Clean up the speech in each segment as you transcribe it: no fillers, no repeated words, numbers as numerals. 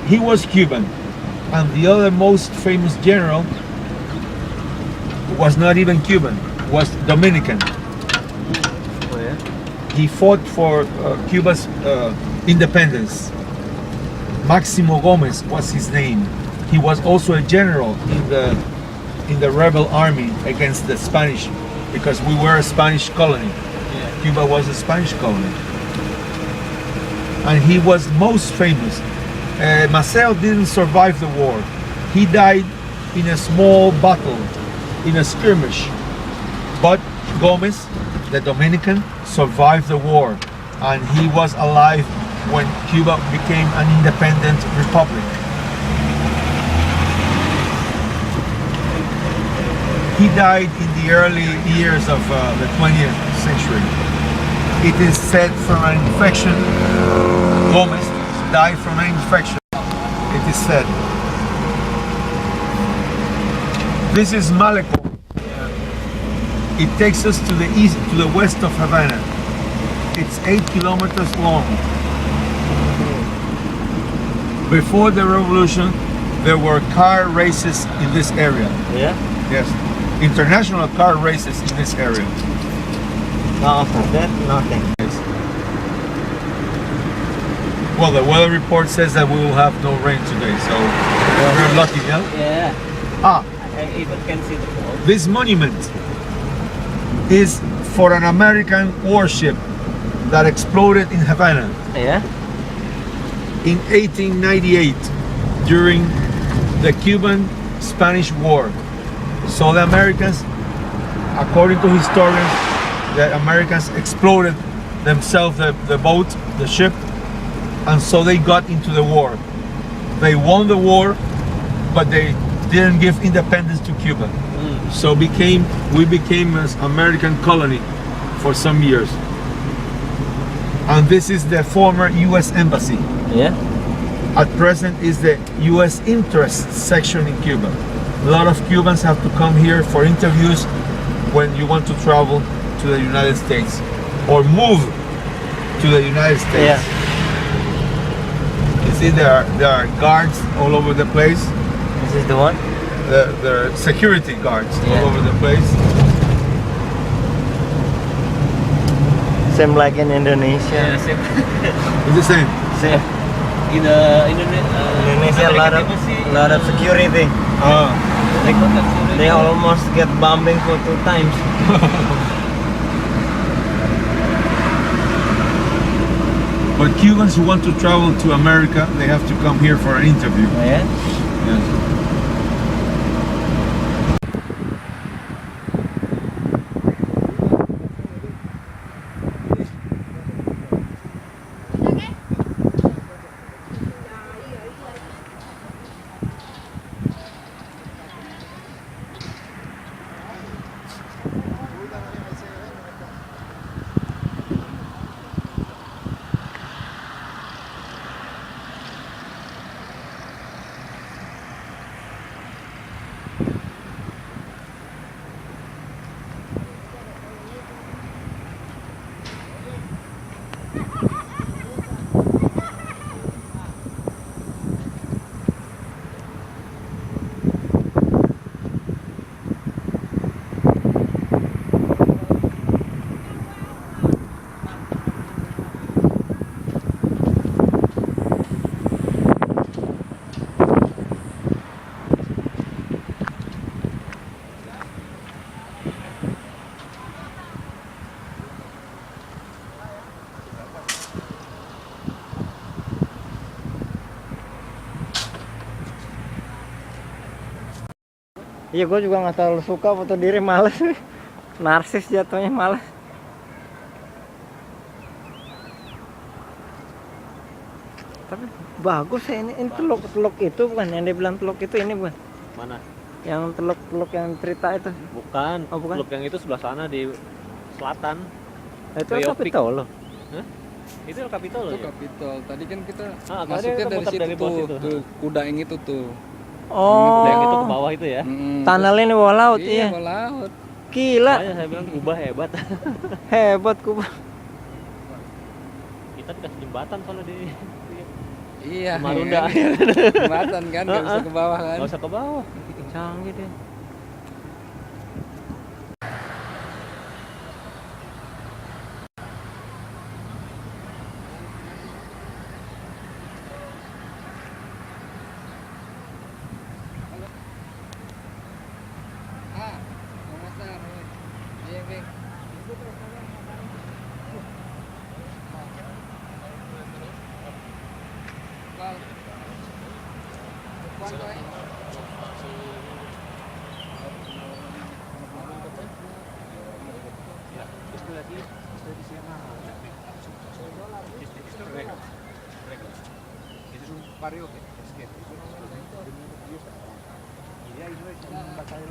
He was Cuban, and the other most famous general was not even Cuban, was Dominican. Oh, yeah? He fought for Cuba's independence. Maximo Gomez was his name. He was also a general in the rebel army against the Spanish, because we were a Spanish colony. Yeah. Cuba was a Spanish colony. And he was most famous. Maceo didn't survive the war. He died in a small battle, in a skirmish. But Gomez, the Dominican, survived the war, and he was alive when Cuba became an independent republic. He died in the early years of the 20th century. It is said from an infection. Gomez died from an infection, it is said. This is Maleco. It takes us to the east, to the west of Havana. It's 8 kilometers long. Before the revolution, there were car races in this area. Yeah? Yes. International car races in this area. No, that nothing. Yes. Well, the weather report says that we will have no rain today, so we're lucky, yeah? Yeah. Ah, I even can see the wall. this monument is for an American warship that exploded in Havana Yeah. in 1898 during the Cuban-Spanish War. So the Americans, according to historians, the Americans exploded themselves, the boat, the ship, and so they got into the war. They won the war, but they didn't give independence to Cuba. So we became an American colony for some years. And this is the former US Embassy. Yeah. At present is the US interest section in Cuba. A lot of Cubans have to come here for interviews when you want to travel to the United States or move to the United States. Yeah. You see there are guards all over the place. This is the one. There are security guards Yeah. all over the place. Same like in Indonesia. Yeah, same. It's the same. Same. In Indonesia, a lot of security. They almost get bombing for 2 times. But Cubans who want to travel to America, they have to come here for an interview. Yeah. Yes. Iya, gue juga nggak terlalu suka foto diri, males. Narsis jatuhnya, males. Tapi bagus ya ini teluk itu bukan yang dia bilang teluk itu, ini bukan? Mana? Yang teluk yang cerita itu. Bukan. Oh, bukan. Teluk yang itu sebelah sana di selatan. Itu Bay of Capitol loh. Hah? Itu El Capitol Itu ya? Capitol. Tadi kan kita Tadi masuknya kita dari muter situ dari bawah tuh, situ. tuh Kudang itu tuh. Oh. Yang itu ke bawah itu ya. Tunnelnya di bawah laut, Iya, iya. bawah laut. Gila. Makanya saya bilang Kuba hebat. Hebat Kuba. Kita dikasih jembatan soalnya di Iya. Marunda. Jembatan kan, nggak bisa ke bawah kan. Nggak usah ke bawah. Canggih deh. Iya, Bang.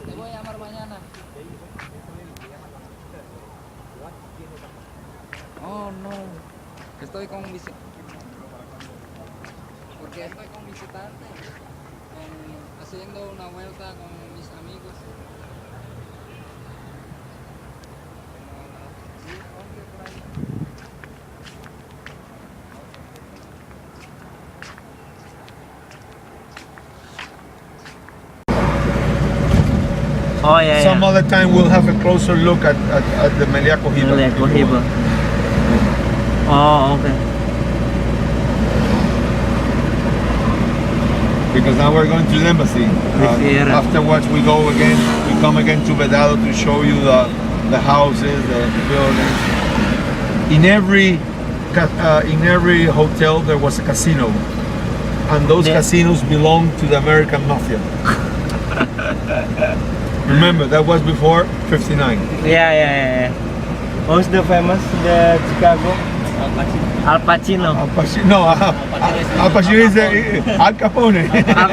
Te voy a llamar mañana. Oh no, estoy con un porque estoy con visitante, haciendo una vuelta con mis amigos. Sí, 11 por ahí. Oh yeah, Some yeah. other time we'll have a closer look at the Melia Cohiba. Melia Cohiba. Oh, okay. Because now we're going to the embassy. Prefiero. Afterwards we come again to Vedado to show you the houses, the buildings. In every hotel there was a casino, and those Yeah. casinos belonged to the American mafia. Remember, that was before '59. Yeah. Who's the famous the Chicago? Al Pacino. Al Pacino is Al Capone. Al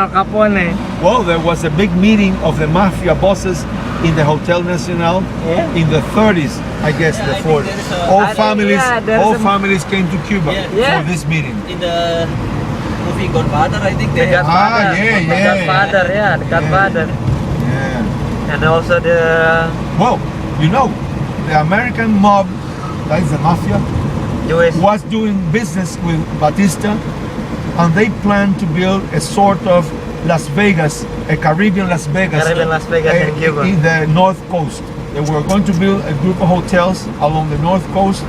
Capone. Well, there was a big meeting of the mafia bosses in the Hotel Nacional Yeah. in the 30s, I guess, the 40s. All families came to Cuba Yeah. for this meeting. In the movie Godfather, I think The they have. Godfather. yeah. The Godfather, yeah, the Godfather. Yeah. And also the Well, you know, the American mob, that is the mafia, US. was doing business with Batista, and they planned to build a sort of Las Vegas, a Caribbean Las Vegas, Caribbean Las Vegas in Cuba. in the North Coast. They were going to build a group of hotels along the North Coast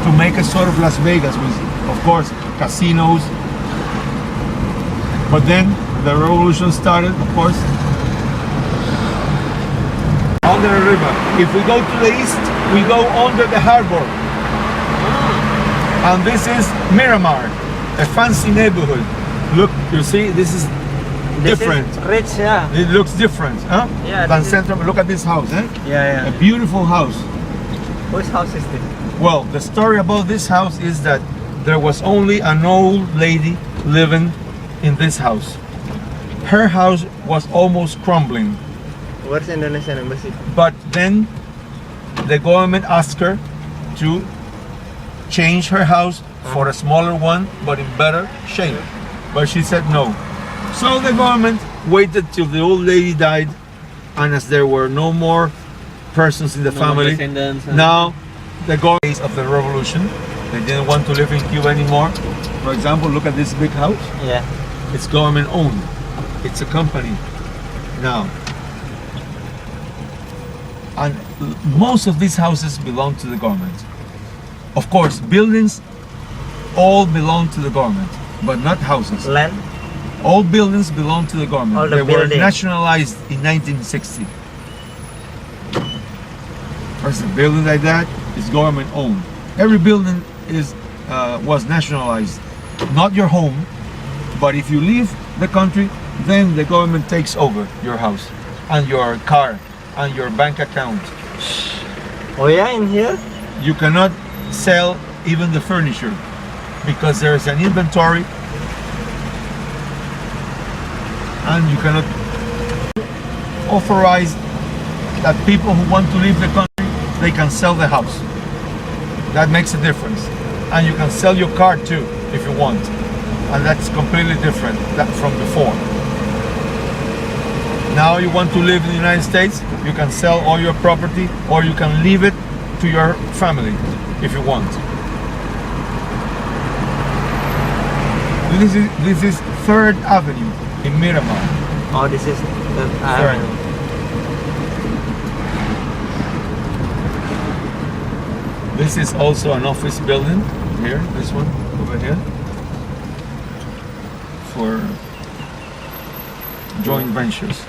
to make a sort of Las Vegas with, of course, casinos. But then the revolution started, of course. Under the river. If we go to the east, we go under the harbor. And this is Miramar, a fancy neighborhood. Look, you see, this is This different. is rich, yeah. It looks different, huh? Yeah, Than this is- Central. Look at this house, eh? Yeah. A beautiful house. Whose house is this? Well, the story about this house is that there was only an old lady living in this house. Her house was almost crumbling, Where's Indonesian embassy? but then the government asked her to change her house for a smaller one, but in better shape. But she said no. So the government waited till the old lady died, and as there were no more persons in the family, now the days of the revolution, they didn't want to live in Cuba anymore. For example, look at this big house. Yeah. It's government owned. It's a company now. And most of these houses belong to the government. Of course, buildings all belong to the government, but not houses. Land. All buildings belong to the government. All the They were buildings. nationalized in 1960. First, a building like that is government owned. Every building was nationalized. Not your home, but if you leave the country, then the government takes over your house and your car and your bank account. Oh yeah, in here? You cannot sell even the furniture because there is an inventory, and you cannot authorize that people who want to leave the country, they can sell the house. That makes a difference. And you can sell your car too if you want, and that's completely different from before. Now you want to live in the United States, you can sell all your property, or you can leave it to your family if you want. This is 3rd Avenue in Miramar. Oh, this is the avenue. This is also an office building here, this one over here, for joint ventures.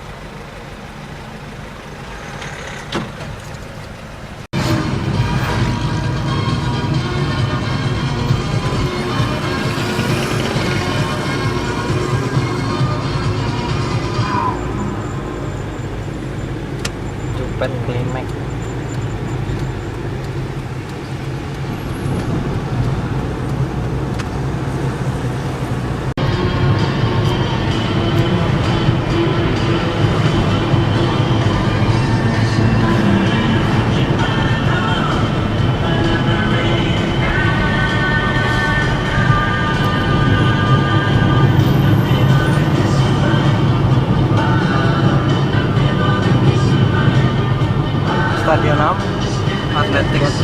Japan Climax. Stadion apa? Athletics.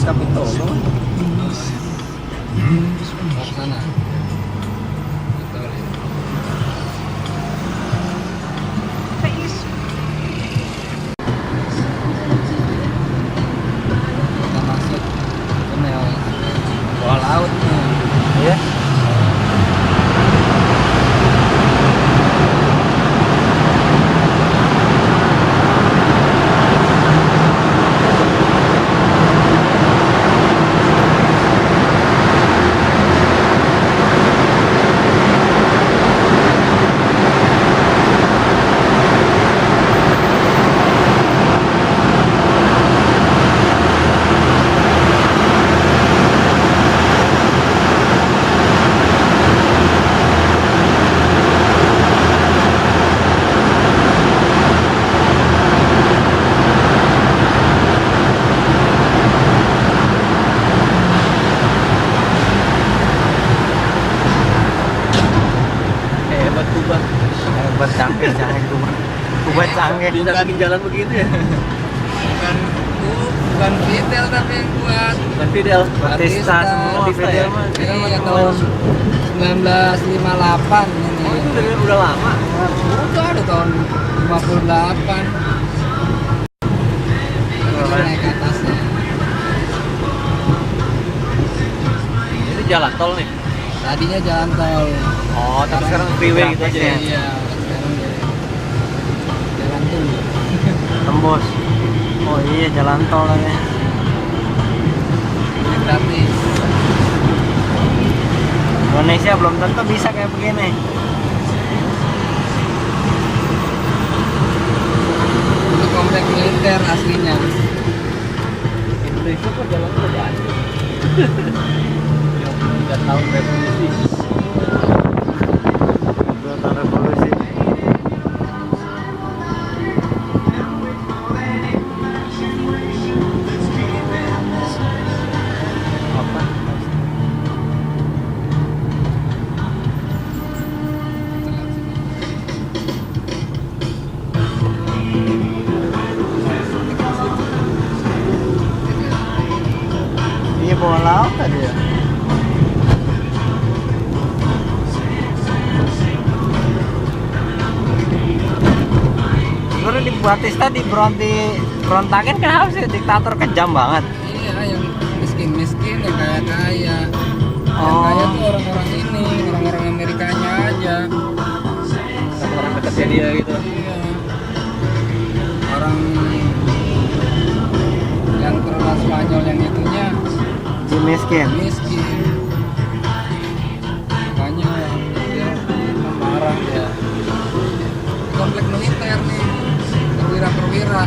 Capitol. Mau ke sana. Betul ya. Kita masuk tunnel bawah laut nih. Ya. Hebat Cuba. Hebat canggih Kuba canggih. Bisa bikin jalan begitu ya. Bukan Fidel tapi yang buat. Bukan Fidel. Batista semua Batista Fidel ya? mah. Iya tahun 1958 ini. Oh itu udah lama. Udah ada tahun 58. Kita naik ke atasnya. Itu jalan tol nih. Tadinya jalan tol. Oh tapi sekarang freeway gitu aja ya. Iya, sekarang jalan tol. Tembus. Oh iya jalan tol ya. Ini gratis. Indonesia belum tentu bisa kayak begini. Ini komplek militer aslinya. Indonesia kok jalan tol aja. Yang 3 tahun revolusi. Buatan revolusi. Apa? Iya bawah laut tadi ya. Baru di Batista berontakin kenapa sih, diktator kejam banget. Iya, yang miskin-miskin, yang kaya-kaya. Yang Oh. kaya tuh orang-orang ini, orang-orang Amerikanya aja. Orang dekatnya dia gitu. Iya. Orang yang terkenal Spanyol yang itunya Si miskin. miskin. Makanya dia marah dia. Komplek militer nih, perwira-perwira.